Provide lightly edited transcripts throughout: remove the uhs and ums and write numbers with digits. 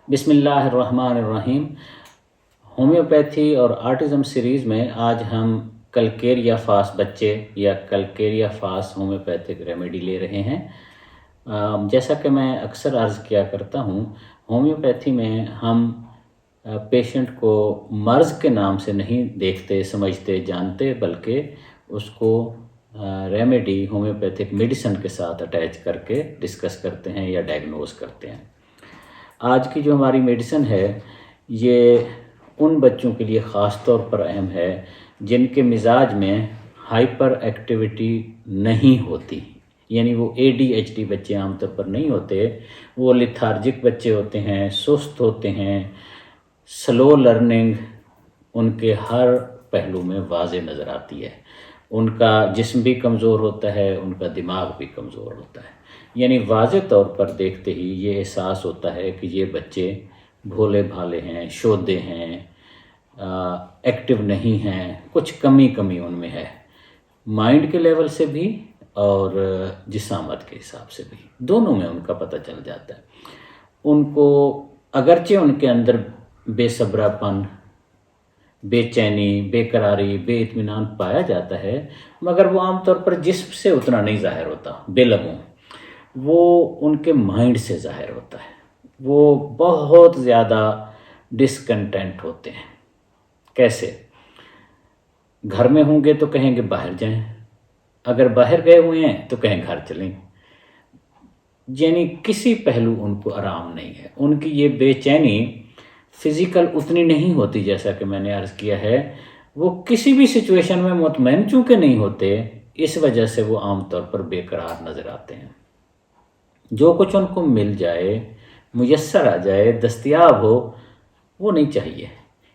بسم اللہ الرحمن الرحیم۔ ہومیوپیتھی اور آٹزم سیریز میں آج ہم کلکیریا فاس بچے یا کلکیریا فاس ہومیوپیتھک ریمیڈی لے رہے ہیں۔ جیسا کہ میں اکثر عرض کیا کرتا ہوں، ہومیوپیتھی میں ہم پیشنٹ کو مرض کے نام سے نہیں دیکھتے، سمجھتے، جانتے، بلکہ اس کو ریمیڈی ہومیوپیتھک میڈیسن کے ساتھ اٹیچ کر کے ڈسکس کرتے ہیں یا ڈائگنوز کرتے ہیں۔ آج کی جو ہماری میڈیسن ہے یہ ان بچوں کے لیے خاص طور پر اہم ہے جن کے مزاج میں ہائپر ایکٹیویٹی نہیں ہوتی، یعنی وہ ADHD بچے عام طور پر نہیں ہوتے، وہ لیتھارجک بچے ہوتے ہیں، سست ہوتے ہیں، سلو لرننگ ان کے ہر پہلو میں واضح نظر آتی ہے، ان کا جسم بھی کمزور ہوتا ہے، ان کا دماغ بھی کمزور ہوتا ہے، یعنی واضح طور پر دیکھتے ہی یہ احساس ہوتا ہے کہ یہ بچے بھولے بھالے ہیں، شودے ہیں، ایکٹیو نہیں ہیں، کچھ کمی ان میں ہے، مائنڈ کے لیول سے بھی اور جسامت کے حساب سے بھی، دونوں میں ان کا پتہ چل جاتا ہے۔ ان کو اگرچہ ان کے اندر بے صبرا پن، بے چینی، بے قراری، بے اطمینان پایا جاتا ہے، مگر وہ عام طور پر جسم سے اتنا نہیں ظاہر ہوتا، بے لبوں، وہ ان کے مائنڈ سے ظاہر ہوتا ہے۔ وہ بہت زیادہ ڈسکنٹینٹ ہوتے ہیں۔ کیسے؟ گھر میں ہوں گے تو کہیں گے باہر جائیں، اگر باہر گئے ہوئے ہیں تو کہیں گھر چلیں، یعنی کسی پہلو ان کو آرام نہیں ہے۔ ان کی یہ بے چینی فزیکل اتنی نہیں ہوتی، جیسا کہ میں نے عرض کیا ہے، وہ کسی بھی سچویشن میں مطمئن چونکہ نہیں ہوتے، اس وجہ سے وہ عام طور پر بے قرار نظر آتے ہیں۔ جو کچھ ان کو مل جائے، میسر آ جائے، دستیاب ہو، وہ نہیں چاہیے۔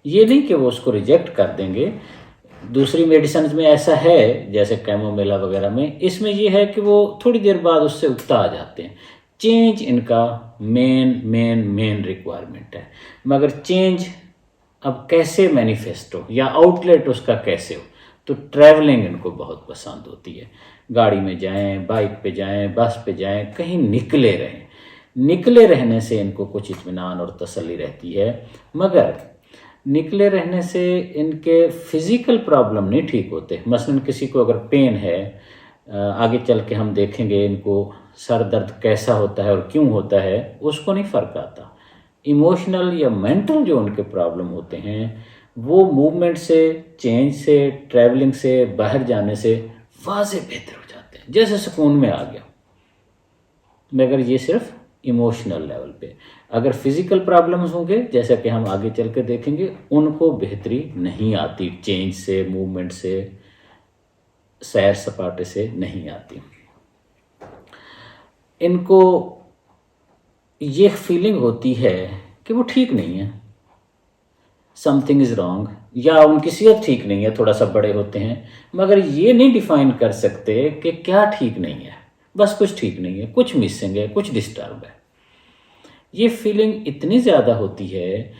یہ نہیں کہ وہ اس کو ریجیکٹ کر دیں گے۔ دوسری میڈیسنز میں ایسا ہے، جیسے کیمومیلا وغیرہ میں، اس میں یہ ہے کہ وہ تھوڑی دیر بعد اس سے اکتا آ جاتے ہیں۔ چینج ان کا مین ریکوائرمنٹ ہے، مگر چینج اب کیسے مینیفیسٹ ہو یا آؤٹ لیٹ اس کا کیسے ہو، تو ٹریولنگ ان کو بہت پسند ہوتی ہے۔ گاڑی میں جائیں، بائک پہ جائیں، بس پہ جائیں، کہیں نکلے رہیں۔ نکلے رہنے سے ان کو کچھ اطمینان اور تسلی رہتی ہے، مگر نکلے رہنے سے ان کے فزیکل پرابلم نہیں ٹھیک ہوتے۔ مثلا کسی کو اگر پین ہے، آگے چل کے ہم دیکھیں گے ان کو سر درد کیسا ہوتا ہے اور کیوں ہوتا ہے، اس کو نہیں فرق آتا۔ ایموشنل یا مینٹل جو ان کے پرابلم ہوتے ہیں، وہ موومنٹ سے، چینج سے، ٹریولنگ سے، باہر جانے سے واضح بہتر ہو جاتے ہیں، جیسے سکون میں آ گیا۔ مگر یہ صرف ایموشنل لیول پہ۔ اگر فزیکل پرابلمز ہوں گے، جیسا کہ ہم آگے چل کے دیکھیں گے، ان کو بہتری نہیں آتی، چینج سے، موومنٹ سے، سیر سپاٹے سے نہیں آتی۔ ان کو یہ فیلنگ ہوتی ہے کہ وہ ٹھیک نہیں ہے، سم تھنگ از رانگ، یا ان کی صحت ٹھیک نہیں ہے، تھوڑا سا بڑے ہوتے ہیں، مگر یہ نہیں ڈیفائن کر سکتے کہ کیا ٹھیک نہیں ہے، بس کچھ ٹھیک نہیں ہے، کچھ مسنگ ہے، کچھ ڈسٹرب ہے۔ یہ فیلنگ اتنی زیادہ ہوتی ہے،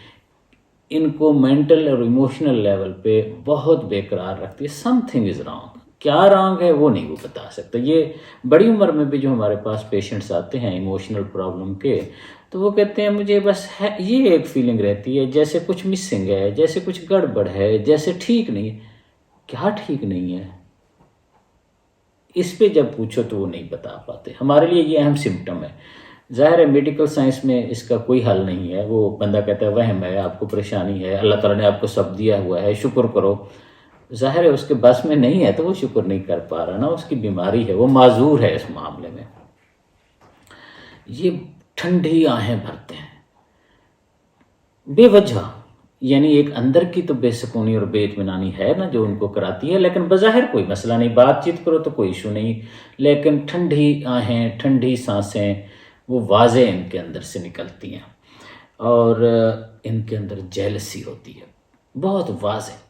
ان کو مینٹل اور ایموشنل لیول پہ بہت بے قرار رکھتی ہے۔ سم تھنگ از رانگ، کیا رانگ ہے وہ نہیں وہ بتا سکتا۔ یہ بڑی عمر میں بھی جو ہمارے پاس پیشنٹس آتے ہیں ایموشنل پرابلم کے، تو وہ کہتے ہیں مجھے بس ہے یہ ایک فیلنگ رہتی ہے، جیسے کچھ مسنگ ہے، جیسے کچھ گڑبڑ ہے، جیسے ٹھیک نہیں ہے۔ کیا ٹھیک نہیں ہے؟ اس پہ جب پوچھو تو وہ نہیں بتا پاتے۔ ہمارے لیے یہ اہم سمپٹم ہے۔ ظاہر ہے میڈیکل سائنس میں اس کا کوئی حل نہیں ہے، وہ بندہ کہتا ہے وہم ہے، آپ کو پریشانی ہے، اللہ تعالیٰ نے آپ کو سب دیا ہوا ہے، شکر کرو۔ ظاہر ہے اس کے بس میں نہیں ہے تو وہ شکر نہیں کر پا رہا نا، اس کی بیماری ہے، وہ معذور ہے اس معاملے میں۔ یہ ٹھنڈی آہیں بھرتے ہیں بے وجہ، یعنی ایک اندر کی تو بے سکونی اور بے اطمینانی ہے نا جو ان کو کراتی ہے، لیکن بظاہر کوئی مسئلہ نہیں، بات چیت کرو تو کوئی ایشو نہیں، لیکن ٹھنڈی آہیں، ٹھنڈی سانسیں وہ واضح ان کے اندر سے نکلتی ہیں، اور ان کے اندر جیلسی ہوتی ہے بہت واضح،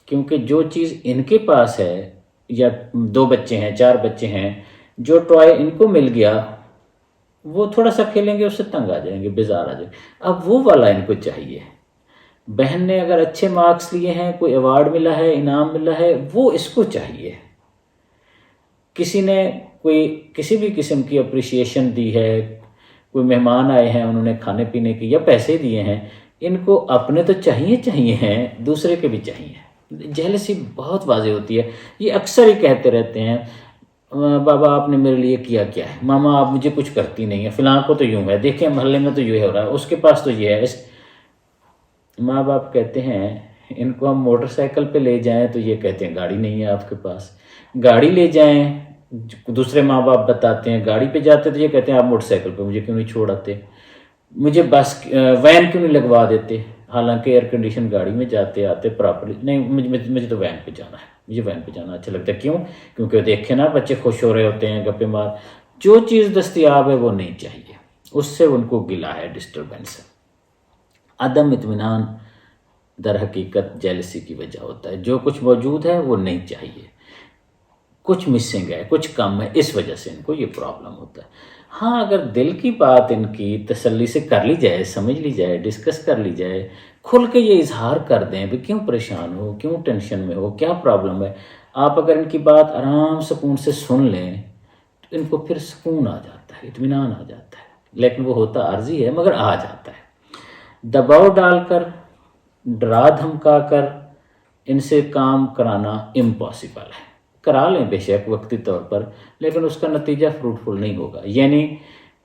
کیونکہ جو چیز ان کے پاس ہے، یا 2 بچے ہیں، 4 بچے ہیں، جو ٹوائے ان کو مل گیا وہ تھوڑا سا کھیلیں گے، اس سے تنگ آ جائیں گے، بیزار آ جائیں گے، اب وہ والا ان کو چاہیے۔ بہن نے اگر اچھے مارکس لیے ہیں، کوئی ایوارڈ ملا ہے، انعام ملا ہے، وہ اس کو چاہیے۔ کسی نے کوئی کسی بھی قسم کی اپریشیشن دی ہے، کوئی مہمان آئے ہیں انہوں نے کھانے پینے کی یا پیسے دیے ہیں، ان کو اپنے تو چاہیے ہیں، دوسرے کے بھی چاہیے۔ جیلسی بہت واضح ہوتی ہے، یہ اکثر ہی کہتے رہتے ہیں بابا آپ نے میرے لیے کیا کیا ہے، ماما آپ مجھے کچھ کرتی نہیں ہے، فلاں کو تو یوں ہے، دیکھیں محلے میں تو یوں ہو رہا ہے، اس کے پاس تو یہ ہے۔ ماں باپ کہتے ہیں ان کو ہم موٹر سائیکل پہ لے جائیں تو یہ کہتے ہیں گاڑی نہیں ہے آپ کے پاس، گاڑی لے جائیں دوسرے ماں باپ بتاتے ہیں گاڑی پہ جاتے تو یہ کہتے ہیں آپ موٹر سائیکل پہ مجھے کیوں نہیں چھوڑ آتے، مجھے بس وین کیوں نہیں لگوا دیتے، حالانکہ ایئر کنڈیشن گاڑی میں جاتے آتے پراپرلی، نہیں مجھے تو وین پہ جانا ہے، مجھے وین پہ جانا اچھا لگتا ہے۔ کیوں؟ کیونکہ دیکھیں نا بچے خوش ہو رہے ہوتے ہیں گپے مار، جو چیز دستیاب ہے وہ نہیں چاہیے، اس سے ان کو گلا ہے، ڈسٹربنس ہے۔ عدم اطمینان در حقیقت جیلسی کی وجہ ہوتا ہے، جو کچھ موجود ہے وہ نہیں چاہیے، کچھ مسنگ ہے، کچھ کم ہے، اس وجہ سے ان کو یہ پرابلم ہوتا ہے۔ ہاں اگر دل کی بات ان کی تسلی سے کر لی جائے، سمجھ لی جائے، ڈسکس کر لی جائے، کھل کے یہ اظہار کر دیں بھی کیوں پریشان ہو، کیوں ٹینشن میں ہو، کیا پرابلم ہے، آپ اگر ان کی بات آرام سکون سے سن لیں تو ان کو پھر سکون آ جاتا ہے، اطمینان آ جاتا ہے، لیکن وہ ہوتا عارضی ہے مگر آ جاتا ہے۔ دباؤ ڈال کر، ڈرا دھمکا کر ان سے کام کرانا امپاسبل ہے، کرا لیں بے شک وقتی طور پر، لیکن اس کا نتیجہ فروٹفل نہیں ہوگا۔ یعنی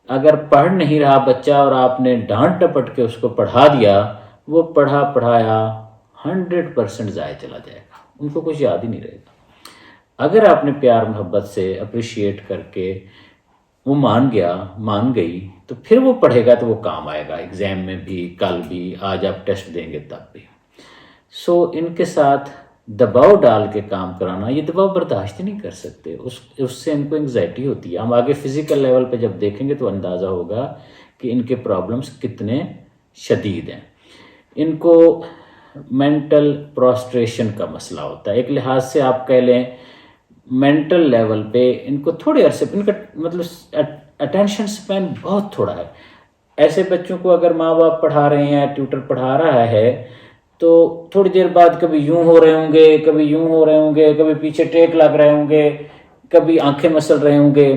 اگر پڑھ نہیں رہا بچہ اور آپ نے ڈانٹ ڈپٹ کے اس کو پڑھا دیا، وہ پڑھایا 100% ضائع چلا جائے گا، ان کو کچھ یاد ہی نہیں رہے گا۔ اگر آپ نے پیار محبت سے اپریشیٹ کر کے وہ مان گئی تو پھر وہ پڑھے گا تو وہ کام آئے گا، ایگزام میں بھی، کل بھی، آج آپ ٹیسٹ دیں گے تب بھی۔ ان کے ساتھ دباؤ ڈال کے کام کرانا، یہ دباؤ برداشت نہیں کر سکتے، اس سے ان کو انگزائٹی ہوتی ہے۔ ہم آگے فزیکل لیول پہ جب دیکھیں گے تو اندازہ ہوگا کہ ان کے پرابلمس کتنے شدید ہیں۔ ان کو مینٹل پروسٹریشن کا مسئلہ ہوتا ہے، ایک لحاظ سے آپ کہہ لیں مینٹل لیول پہ ان کو تھوڑے عرصے ان کا مطلب اٹینشن سپین بہت تھوڑا ہے۔ ایسے بچوں کو اگر ماں باپ پڑھا رہے ہیں، ٹیوٹر پڑھا رہا ہے تو تھوڑی دیر بعد کبھی یوں ہو رہے ہوں گے، کبھی یوں ہو رہے ہوں گے، کبھی پیچھے ٹیک لگ رہے ہوں گے، کبھی آنکھیں مسل رہے ہوں گے۔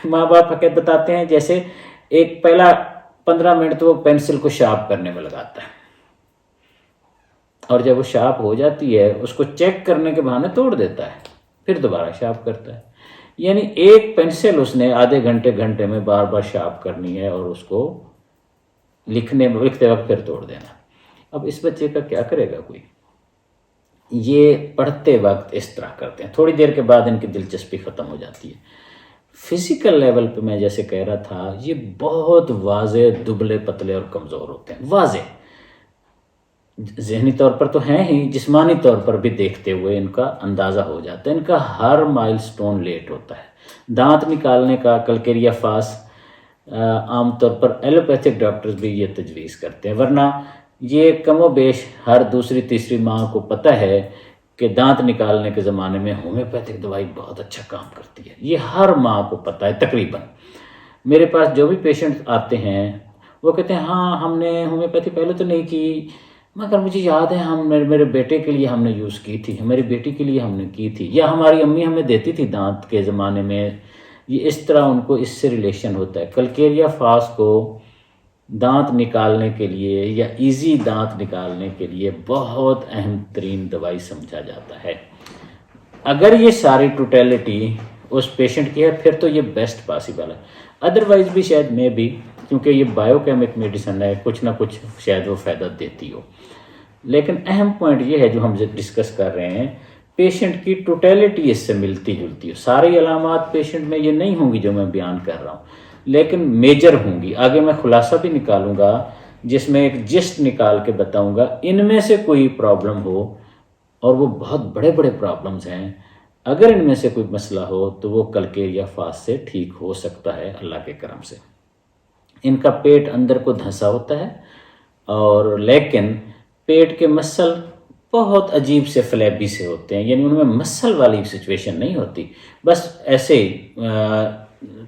ماں باپ حقیقت بتاتے ہیں جیسے ایک پہلا 15 منٹ تو وہ پینسل کو شارپ کرنے میں لگاتا ہے، اور جب وہ شارپ ہو جاتی ہے اس کو چیک کرنے کے بہانے توڑ دیتا ہے، پھر دوبارہ شارپ کرتا ہے۔ یعنی ایک پینسل اس نے آدھے گھنٹے میں بار بار شارپ کرنی ہے اور اس کو لکھتے وقت پھر توڑ دینا۔ اب اس بچے کا کیا کرے گا کوئی؟ یہ پڑھتے وقت اس طرح کرتے ہیں، تھوڑی دیر کے بعد ان کی دلچسپی ختم ہو جاتی ہے۔ فزیکل لیول پہ میں جیسے کہہ رہا تھا، یہ بہت واضح دبلے پتلے اور کمزور ہوتے ہیں، واضح ذہنی طور پر تو ہیں ہی، جسمانی طور پر بھی دیکھتے ہوئے ان کا اندازہ ہو جاتا ہے۔ ان کا ہر مائل سٹون لیٹ ہوتا ہے۔ دانت نکالنے کا کلکیریا فاس عام طور پر ایلوپیتھک ڈاکٹرز بھی یہ تجویز کرتے ہیں، ورنہ یہ کم و بیش ہر دوسری تیسری ماں کو پتہ ہے کہ دانت نکالنے کے زمانے میں ہومیوپیتھک دوائی بہت اچھا کام کرتی ہے، یہ ہر ماں کو پتہ ہے تقریباً۔ میرے پاس جو بھی پیشنٹ آتے ہیں وہ کہتے ہیں ہاں ہم نے ہومیوپیتھی پہلے تو نہیں کی، مگر مجھے یاد ہے ہم میرے بیٹے کے لیے ہم نے یوز کی تھی، میری بیٹی کے لیے ہم نے کی تھی، یا ہماری امی ہمیں دیتی تھی دانت کے زمانے میں۔ یہ اس طرح ان کو اس سے ریلیشن ہوتا ہے۔ کلکیریا فاس کو دانت نکالنے کے لیے یا ایزی دانت نکالنے کے لیے بہت اہم ترین دوائی سمجھا جاتا ہے۔ اگر یہ ساری ٹوٹیلٹی اس پیشنٹ کی ہے پھر تو یہ بیسٹ پاسبل ہے، ادروائز بھی شاید میں بھی، کیونکہ یہ بایو کیمک میڈیسن ہے، کچھ نہ کچھ شاید وہ فائدہ دیتی ہو۔ لیکن اہم پوائنٹ یہ ہے جو ہم ڈسکس کر رہے ہیں، پیشنٹ کی ٹوٹیلٹی اس سے ملتی جلتی ہو۔ ساری علامات پیشنٹ میں یہ نہیں ہوں گی جو میں بیان کر رہا ہوں، لیکن میجر ہوں گی۔ آگے میں خلاصہ بھی نکالوں گا جس میں ایک جسٹ نکال کے بتاؤں گا، ان میں سے کوئی پرابلم ہو، اور وہ بہت بڑے بڑے پرابلمز ہیں، اگر ان میں سے کوئی مسئلہ ہو تو وہ کلکیریا فاس سے ٹھیک ہو سکتا ہے اللہ کے کرم سے۔ ان کا پیٹ اندر کو دھنسا ہوتا ہے، اور لیکن پیٹ کے مسل بہت عجیب سے فلیبی سے ہوتے ہیں، یعنی ان میں مسل والی سچویشن نہیں ہوتی، بس ایسے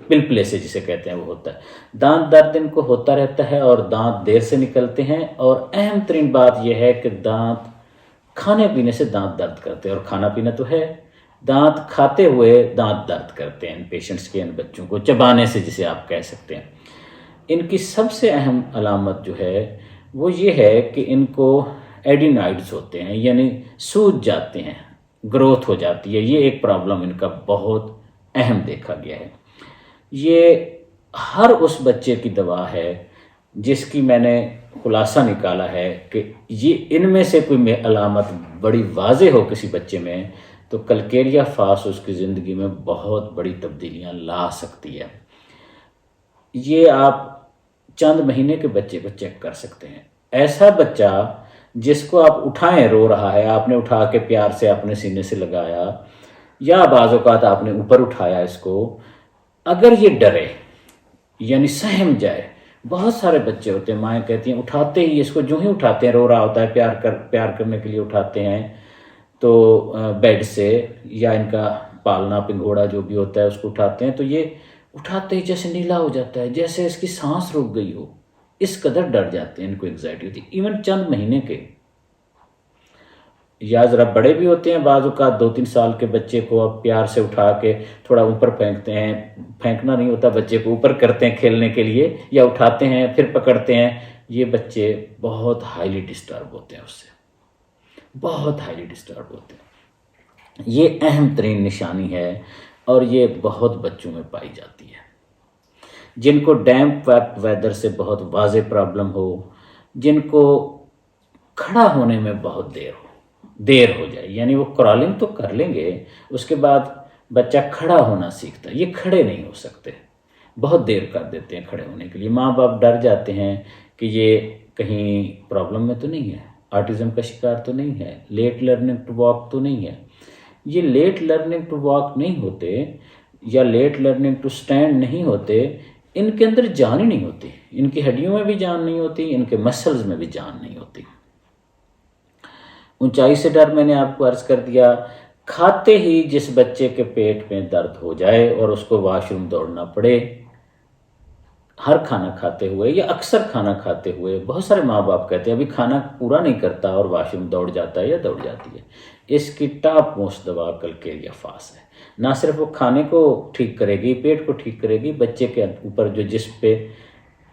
پلپلے سے جسے کہتے ہیں وہ ہوتا ہے۔ دانت درد ان کو ہوتا رہتا ہے اور دانت دیر سے نکلتے ہیں، اور اہم ترین بات یہ ہے کہ دانت کھانے پینے سے دانت درد کرتے ہیں، اور کھانا پینا تو ہے، دانت کھاتے ہوئے دانت درد کرتے ہیں ان پیشنٹس کے، ان بچوں کو چبانے سے جسے آپ کہہ سکتے ہیں۔ ان کی سب سے اہم علامت جو ہے وہ یہ ہے کہ ان کو ایڈینائڈز ہوتے ہیں، یعنی سوج جاتے ہیں، گروتھ ہو جاتی ہے۔ یہ ایک پرابلم ان کا بہت اہم دیکھا گیا ہے۔ یہ ہر اس بچے کی دوا ہے جس کی میں نے خلاصہ نکالا ہے کہ یہ ان میں سے کوئی علامت بڑی واضح ہو کسی بچے میں تو کلکیریا فاس اس کی زندگی میں بہت بڑی تبدیلیاں لا سکتی ہے۔ یہ آپ چند مہینے کے بچے کو چیک کر سکتے ہیں۔ ایسا بچہ جس کو آپ اٹھائیں، رو رہا ہے، آپ نے اٹھا کے پیار سے اپنے سینے سے لگایا یا بعض اوقات آپ نے اوپر اٹھایا اس کو، اگر یہ ڈرے یعنی سہم جائے، بہت سارے بچے ہوتے ہیں مائیں کہتی ہیں اٹھاتے ہی اس کو، جو ہی اٹھاتے ہیں، رو رہا ہوتا ہے، پیار کرنے کے لیے اٹھاتے ہیں تو بیڈ سے یا ان کا پالنا پنگھوڑا جو بھی ہوتا ہے اس کو اٹھاتے ہیں تو یہ اٹھاتے ہی جیسے نیلا ہو جاتا ہے، جیسے اس کی سانس رک گئی ہو، اس قدر ڈر جاتے ہیں، ان کو انگزائٹی ہوتی ہے ایون چند مہینے کے، یا ذرا بڑے بھی ہوتے ہیں بعض اوقات 2-3 سال کے بچے کو اب پیار سے اٹھا کے تھوڑا اوپر پھینکتے ہیں، پھینکنا نہیں ہوتا، بچے کو اوپر کرتے ہیں کھیلنے کے لیے، یا اٹھاتے ہیں پھر پکڑتے ہیں، یہ بچے بہت ہائیلی ڈسٹرب ہوتے ہیں، اس سے بہت ہائیلی ڈسٹرب ہوتے ہیں۔ یہ اہم ترین نشانی ہے اور یہ بہت بچوں میں پائی جاتی ہے جن کو ڈیمپ ویدر سے بہت واضح پرابلم ہو، جن کو کھڑا ہونے میں بہت دیر ہو جائے، یعنی وہ کرالنگ تو کر لیں گے، اس کے بعد بچہ کھڑا ہونا سیکھتا ہے، یہ کھڑے نہیں ہو سکتے، بہت دیر کر دیتے ہیں کھڑے ہونے کے لیے، ماں باپ ڈر جاتے ہیں کہ یہ کہیں پرابلم میں تو نہیں ہے، آٹزم کا شکار تو نہیں ہے، لیٹ لرننگ ٹو واک تو نہیں ہے۔ یہ لیٹ لرننگ ٹو واک نہیں ہوتے یا لیٹ لرننگ ٹو سٹینڈ نہیں ہوتے، ان کے اندر جان ہی نہیں ہوتی، ان کی ہڈیوں میں بھی جان نہیں ہوتی، ان کے مسلز میں بھی جان نہیں ہوتی۔ اونچائی سے ڈر میں نے آپ کو عرض کر دیا۔ کھاتے ہی جس بچے کے پیٹ میں درد ہو جائے اور اس کو واش روم دوڑنا پڑے، ہر کھانا کھاتے ہوئے یا اکثر کھانا کھاتے ہوئے، بہت سارے ماں باپ کہتے ہیں ابھی کھانا پورا نہیں کرتا اور واش روم دوڑ جاتا ہے یا دوڑ جاتی ہے، اس کی ٹاپ موسٹ دوا کلکیریا فاس ہے۔ نہ صرف وہ کھانے کو ٹھیک کرے گی، پیٹ کو ٹھیک کرے گی، بچے کے اوپر جو جسم پہ،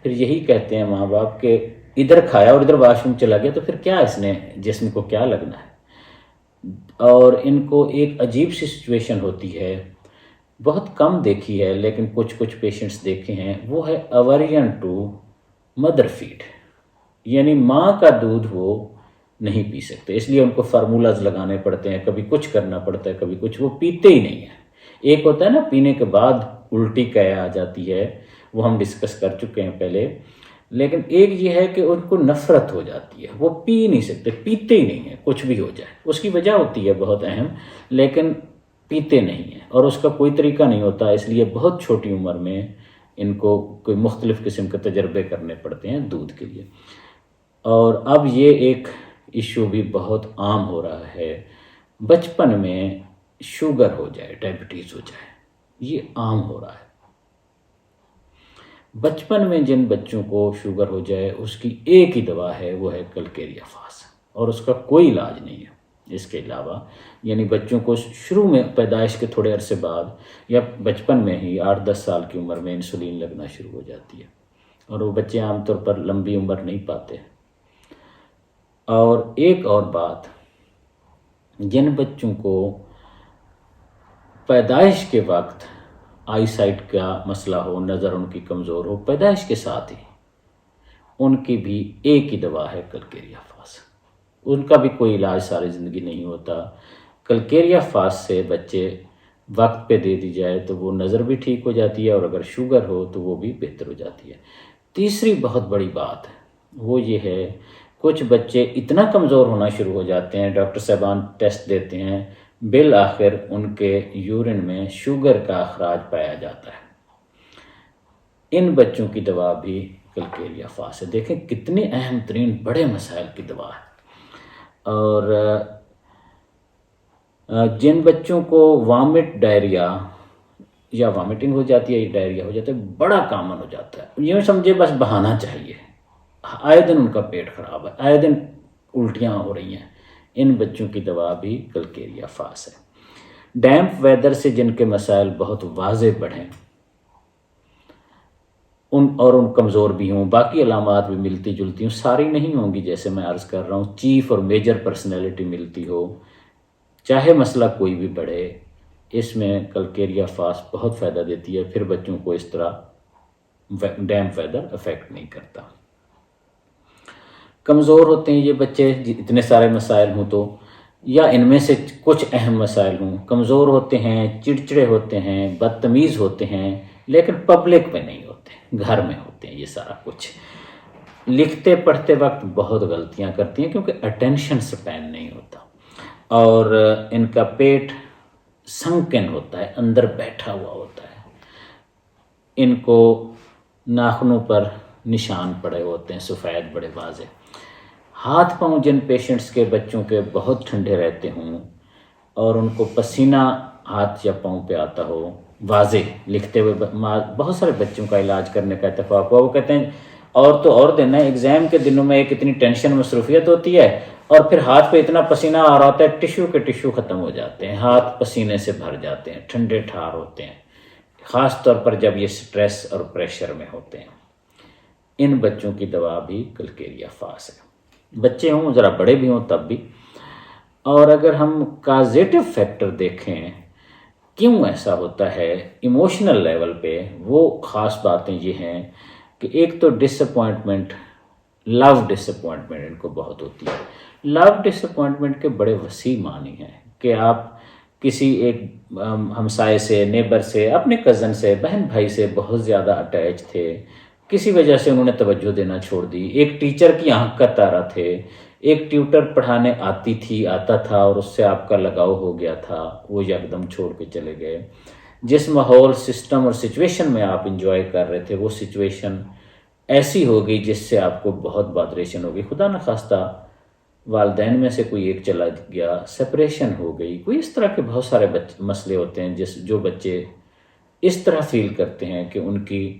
پھر یہی کہتے ہیں ماں باپ کہ ادھر کھایا اور ادھر واش روم چلا گیا تو پھر کیا اس نے جسم کو کیا لگنا ہے۔ اور ان کو ایک عجیب سی سچویشن ہوتی ہے، بہت کم دیکھی ہے لیکن کچھ پیشنٹس دیکھے ہیں، وہ ہے اوورین ٹو مدر فیڈ، یعنی ماں کا دودھ وہ نہیں پی سکتے، اس لیے ان کو فارمولاز لگانے پڑتے ہیں، کبھی کچھ کرنا پڑتا ہے، کبھی کچھ، وہ پیتے ہی نہیں ہیں۔ ایک ہوتا ہے نا پینے کے بعد الٹی کیا آ جاتی ہے، وہ ہم ڈسکس کر چکے ہیں پہلے، لیکن ایک یہ ہے کہ ان کو نفرت ہو جاتی ہے، وہ پی نہیں سکتے، پیتے ہی نہیں ہیں، کچھ بھی ہو جائے، اس کی وجہ ہوتی ہے بہت اہم، لیکن پیتے نہیں ہیں اور اس کا کوئی طریقہ نہیں ہوتا، اس لیے بہت چھوٹی عمر میں ان کو کوئی مختلف قسم کے تجربے کرنے پڑتے ہیں دودھ کے لیے۔ اور اب یہ ایک ایشو بھی بہت عام ہو رہا ہے، بچپن میں شوگر ہو جائے، ڈائبٹیز ہو جائے، یہ عام ہو رہا ہے۔ بچپن میں جن بچوں کو شوگر ہو جائے اس کی ایک ہی دوا ہے، وہ ہے کلکیریا فاس، اور اس کا کوئی علاج نہیں ہے اس کے علاوہ، یعنی بچوں کو شروع میں پیدائش کے تھوڑے عرصے بعد یا بچپن میں ہی 8-10 سال کی عمر میں انسولین لگنا شروع ہو جاتی ہے، اور وہ بچے عام طور پر لمبی عمر نہیں پاتے۔ اور ایک اور بات، جن بچوں کو پیدائش کے وقت آئی سائٹ کا مسئلہ ہو، نظر ان کی کمزور ہو، پیدائش کے ساتھ ہی ان کی بھی ایک ہی دوا ہے کلکیریا فاس، ان کا بھی کوئی علاج ساری زندگی نہیں ہوتا۔ کلکیریا فاس سے بچے وقت پہ دے دی جائے تو وہ نظر بھی ٹھیک ہو جاتی ہے، اور اگر شوگر ہو تو وہ بھی بہتر ہو جاتی ہے۔ تیسری بہت بڑی بات وہ یہ ہے، کچھ بچے اتنا کمزور ہونا شروع ہو جاتے ہیں، ڈاکٹر صاحبان ٹیسٹ دیتے ہیں، بالآخر ان کے یورین میں شوگر کا اخراج پایا جاتا ہے۔ ان بچوں کی دوا بھی کلکیریا فاس ہے۔ دیکھیں کتنے اہم ترین بڑے مسائل کی دوا ہے۔ اور جن بچوں کو وامٹ، ڈائریا یا وامٹنگ ہو جاتی ہے یا ڈائریا ہو جاتا ہے، بڑا کامن ہو جاتا ہے، یوں سمجھے بس بہانا چاہیے، آئے دن ان کا پیٹ خراب ہے، آئے دن الٹیاں ہو رہی ہیں، ان بچوں کی دوا بھی کلکیریا فاس ہے۔ ڈیمپ ویدر سے جن کے مسائل بہت واضح بڑھیں، ان کمزور بھی ہوں، باقی علامات بھی ملتی جلتی ہوں، ساری نہیں ہوں گی جیسے میں عرض کر رہا ہوں، چیف اور میجر پرسنالٹی ملتی ہو، چاہے مسئلہ کوئی بھی بڑھے، اس میں کلکیریا فاسٹ بہت فائدہ دیتی ہے، پھر بچوں کو اس طرح ڈیمپ ویدر افیکٹ نہیں کرتا۔ کمزور ہوتے ہیں یہ بچے، اتنے سارے مسائل ہوں تو، یا ان میں سے کچھ اہم مسائل ہوں، کمزور ہوتے ہیں، چڑچڑے ہوتے ہیں، بدتمیز ہوتے ہیں، لیکن پبلک میں نہیں ہوتے، گھر میں ہوتے ہیں یہ سارا کچھ۔ لکھتے پڑھتے وقت بہت غلطیاں کرتی ہیں کیونکہ اٹینشن سپین نہیں ہوتا، اور ان کا پیٹ سنکن ہوتا ہے، اندر بیٹھا ہوا ہوتا ہے، ان کو ناخنوں پر نشان پڑے ہوتے ہیں سفید بڑے واضح۔ ہاتھ پاؤں جن پیشنٹس کے بچوں کے بہت ٹھنڈے رہتے ہوں اور ان کو پسینہ ہاتھ یا پاؤں پہ آتا ہو واضح لکھتے ہوئے، بہت سارے بچوں کا علاج کرنے کا اتفاق ہوا، وہ کہتے ہیں اور دن ہے، ایگزام کے دنوں میں ایک اتنی ٹینشن مصروفیت ہوتی ہے اور پھر ہاتھ پہ اتنا پسینہ آ رہا ہوتا ہے، ٹشو ختم ہو جاتے ہیں، ہاتھ پسینے سے بھر جاتے ہیں، ٹھنڈے ٹھار ہوتے ہیں، خاص طور پر جب یہ سٹریس اور پریشر میں ہوتے ہیں۔ ان بچوں کی دوا بھی کلکیریا فاس ہے، بچے ہوں ذرا بڑے بھی ہوں تب بھی۔ اور اگر ہم کازیٹو فیکٹر دیکھیں کیوں ایسا ہوتا ہے ایموشنل لیول پہ، وہ خاص باتیں یہ ہیں کہ ایک تو ڈس اپوائنٹمنٹ، لو ڈس اپوائنٹمنٹ ان کو بہت ہوتی ہے۔ لو ڈس اپوائنٹمنٹ کے بڑے وسیع معنی ہیں کہ آپ کسی ایک ہمسائے سے، نیبر سے، اپنے کزن سے، بہن بھائی سے بہت زیادہ اٹیچ تھے، کسی وجہ سے انہوں نے توجہ دینا چھوڑ دی، ایک ٹیچر کی آنکھ کا تارا تھے، ایک ٹیوٹر پڑھانے آتا تھا اور اس سے آپ کا لگاؤ ہو گیا تھا، وہ یکدم چھوڑ کے چلے گئے، جس ماحول، سسٹم اور سچویشن میں آپ انجوائے کر رہے تھے وہ سچویشن ایسی ہو گئی جس سے آپ کو بہت بادریشن ہو گئی، خدا نخواستہ والدین میں سے کوئی ایک چلا گیا، سپریشن ہو گئی، کوئی اس طرح کے بہت سارے مسئلے ہوتے ہیں جو بچے اس طرح فیل کرتے ہیں کہ ان کی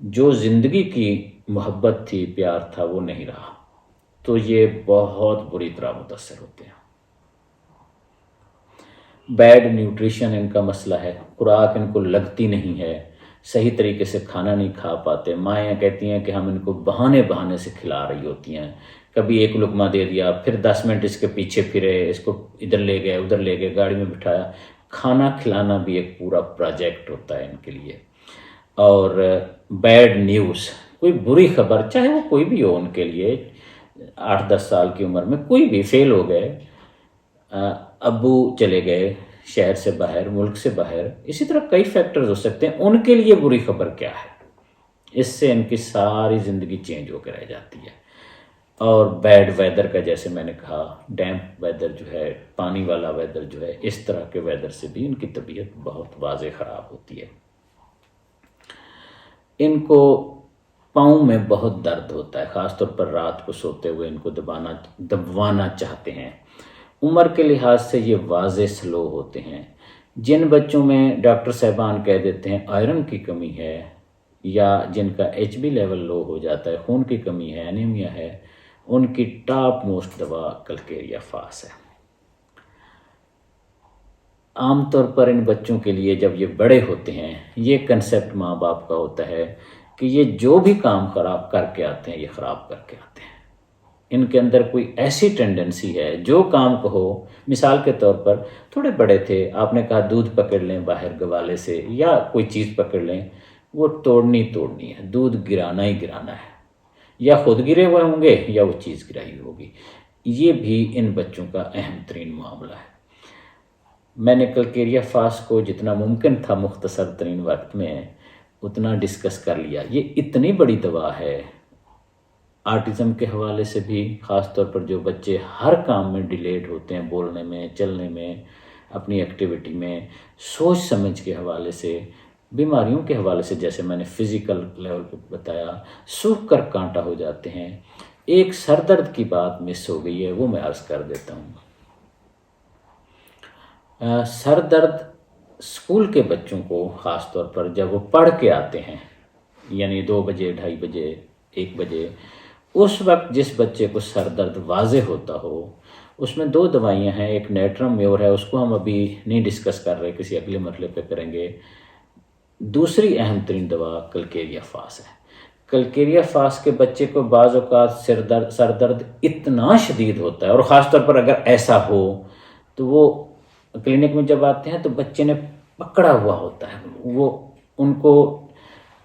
جو زندگی کی محبت تھی، پیار تھا، وہ نہیں رہا، تو یہ بہت بری طرح متاثر ہوتے ہیں۔ بیڈ نیوٹریشن ان کا مسئلہ ہے، خوراک ان کو لگتی نہیں ہے، صحیح طریقے سے کھانا نہیں کھا پاتے، مائیں کہتی ہیں کہ ہم ان کو بہانے سے کھلا رہی ہوتی ہیں، کبھی ایک لقمہ دے دیا، پھر 10 منٹ اس کے پیچھے پھرے، اس کو ادھر لے گئے، گاڑی میں بٹھایا، کھانا کھلانا بھی ایک پورا پروجیکٹ ہوتا ہے ان کے لیے۔ اور بیڈ نیوز، کوئی بری خبر، چاہے وہ کوئی بھی ہو، ان کے لیے 8-10 سال کی عمر میں کوئی بھی فیل ہو گئے، ابو چلے گئے شہر سے باہر، ملک سے باہر، اسی طرح کئی فیکٹرز ہو سکتے ہیں، ان کے لیے بری خبر کیا ہے، اس سے ان کی ساری زندگی چینج ہو کے رہ جاتی ہے۔ اور بیڈ ویدر کا، جیسے میں نے کہا، ڈیمپ ویدر جو ہے، پانی والا ویدر جو ہے، اس طرح کے ویدر سے بھی ان کی طبیعت بہت واضح خراب ہوتی ہے۔ ان کو پاؤں میں بہت درد ہوتا ہے، خاص طور پر رات کو سوتے ہوئے ان کو دبوانا چاہتے ہیں۔ عمر کے لحاظ سے یہ واضح سلو ہوتے ہیں۔ جن بچوں میں ڈاکٹر صاحبان کہہ دیتے ہیں آئرن کی کمی ہے، یا جن کا ایچ بی لیول لو ہو جاتا ہے، خون کی کمی ہے، انیمیا ہے، ان کی ٹاپ موسٹ دوا کلکیریا فاس ہے۔ عام طور پر ان بچوں کے لیے جب یہ بڑے ہوتے ہیں، یہ کنسیپٹ ماں باپ کا ہوتا ہے کہ یہ جو بھی کام خراب کر کے آتے ہیں، یہ خراب کر کے آتے ہیں۔ ان کے اندر کوئی ایسی ٹینڈنسی ہے، جو کام کہو، مثال کے طور پر تھوڑے بڑے تھے، آپ نے کہا دودھ پکڑ لیں باہر گوالے سے، یا کوئی چیز پکڑ لیں، وہ توڑنی ہے، دودھ گرانا ہی گرانا ہے، یا خود گرے ہوئے ہوں گے یا وہ چیز گرائی ہوگی۔ یہ بھی ان بچوں کا اہم ترین معاملہ ہے۔ میں نے کلکیریا فاس کو جتنا ممکن تھا مختصر ترین وقت میں اتنا ڈسکس کر لیا۔ یہ اتنی بڑی دوا ہے آٹزم کے حوالے سے بھی، خاص طور پر جو بچے ہر کام میں ڈیلیڈ ہوتے ہیں، بولنے میں، چلنے میں، اپنی ایکٹیویٹی میں، سوچ سمجھ کے حوالے سے، بیماریوں کے حوالے سے، جیسے میں نے فزیکل لیول پہ بتایا، سوکھ کر کانٹا ہو جاتے ہیں۔ ایک سر درد کی بات مس ہو گئی ہے، وہ میں عرض کر دیتا ہوں۔ سر درد اسکول کے بچوں کو خاص طور پر جب وہ پڑھ کے آتے ہیں، یعنی 2 بجے، 2:30 بجے، 1 بجے، اس وقت جس بچے کو سر درد واضح ہوتا ہو، اس میں 2 دوائیاں ہیں، ایک نیٹرم میور ہے، اس کو ہم ابھی نہیں ڈسکس کر رہے، کسی اگلے مرحلے پہ کریں گے۔ دوسری اہم ترین دوا کلکیریا فاس ہے۔ کلکیریا فاس کے بچے کو بعض اوقات سر درد اتنا شدید ہوتا ہے، اور خاص طور پر اگر ایسا ہو تو وہ کلینک میں جب آتے ہیں تو بچے نے پکڑا ہوا ہوتا ہے، وہ ان کو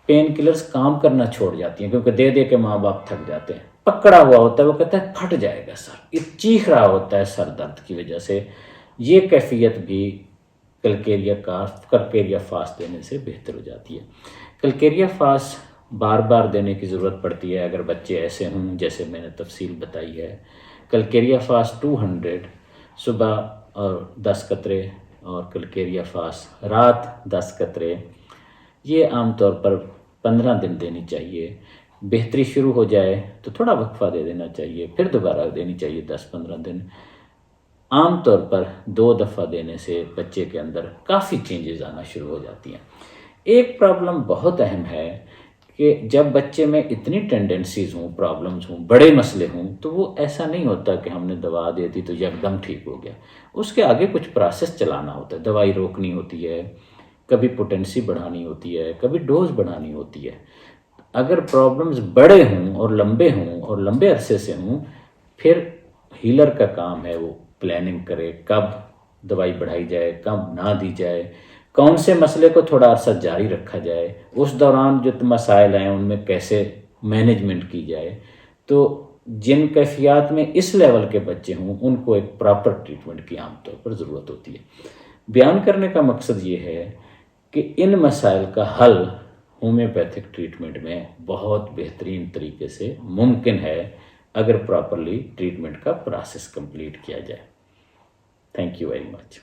پین کلرز کام کرنا چھوڑ جاتی ہیں کیونکہ دے دے کے ماں باپ تھک جاتے ہیں، پکڑا ہوا ہوتا ہے، وہ کہتا ہے پھٹ جائے گا سر، یہ چیخ رہا ہوتا ہے سر درد کی وجہ سے۔ یہ کیفیت بھی کلکیریا فاس دینے سے بہتر ہو جاتی ہے۔ کلکیریا فاس بار بار دینے کی ضرورت پڑتی ہے اگر بچے ایسے ہوں جیسے میں نے تفصیل بتائی ہے۔ کلکیریا فاس 200 صبح اور 10 قطرے، اور کلکیریا فاس رات 10 قطرے، یہ عام طور پر 15 دن دینی چاہیے۔ بہتری شروع ہو جائے تو تھوڑا وقفہ دے دینا چاہیے، پھر دوبارہ دینی چاہیے 10-15 دن۔ عام طور پر 2 دفعہ دینے سے بچے کے اندر کافی چینجز آنا شروع ہو جاتی ہیں۔ ایک پرابلم بہت اہم ہے کہ جب بچے میں اتنی ٹینڈنسیز ہوں، پرابلمز ہوں، بڑے مسئلے ہوں، تو وہ ایسا نہیں ہوتا کہ ہم نے دوا دے دی تو یکدم ٹھیک ہو گیا، اس کے آگے کچھ پروسیس چلانا ہوتا ہے، دوائی روکنی ہوتی ہے، کبھی پوٹینسی بڑھانی ہوتی ہے، کبھی ڈوز بڑھانی ہوتی ہے۔ اگر پرابلمز بڑے ہوں اور لمبے ہوں اور لمبے عرصے سے ہوں، پھر ہیلر کا کام ہے وہ پلاننگ کرے، کب دوائی بڑھائی جائے، کب نہ دی جائے، کون سے مسئلے کو تھوڑا عرصہ جاری رکھا جائے، اس دوران جو مسائل ہیں ان میں کیسے مینجمنٹ کی جائے۔ تو جن کیفیات میں اس لیول کے بچے ہوں ان کو ایک پراپر ٹریٹمنٹ کی عام طور پر ضرورت ہوتی ہے۔ بیان کرنے کا مقصد یہ ہے کہ ان مسائل کا حل ہومیوپیتھک ٹریٹمنٹ میں بہت بہترین طریقے سے ممکن ہے اگر پراپرلی ٹریٹمنٹ کا پروسیس کمپلیٹ کیا جائے۔ Thank you very much.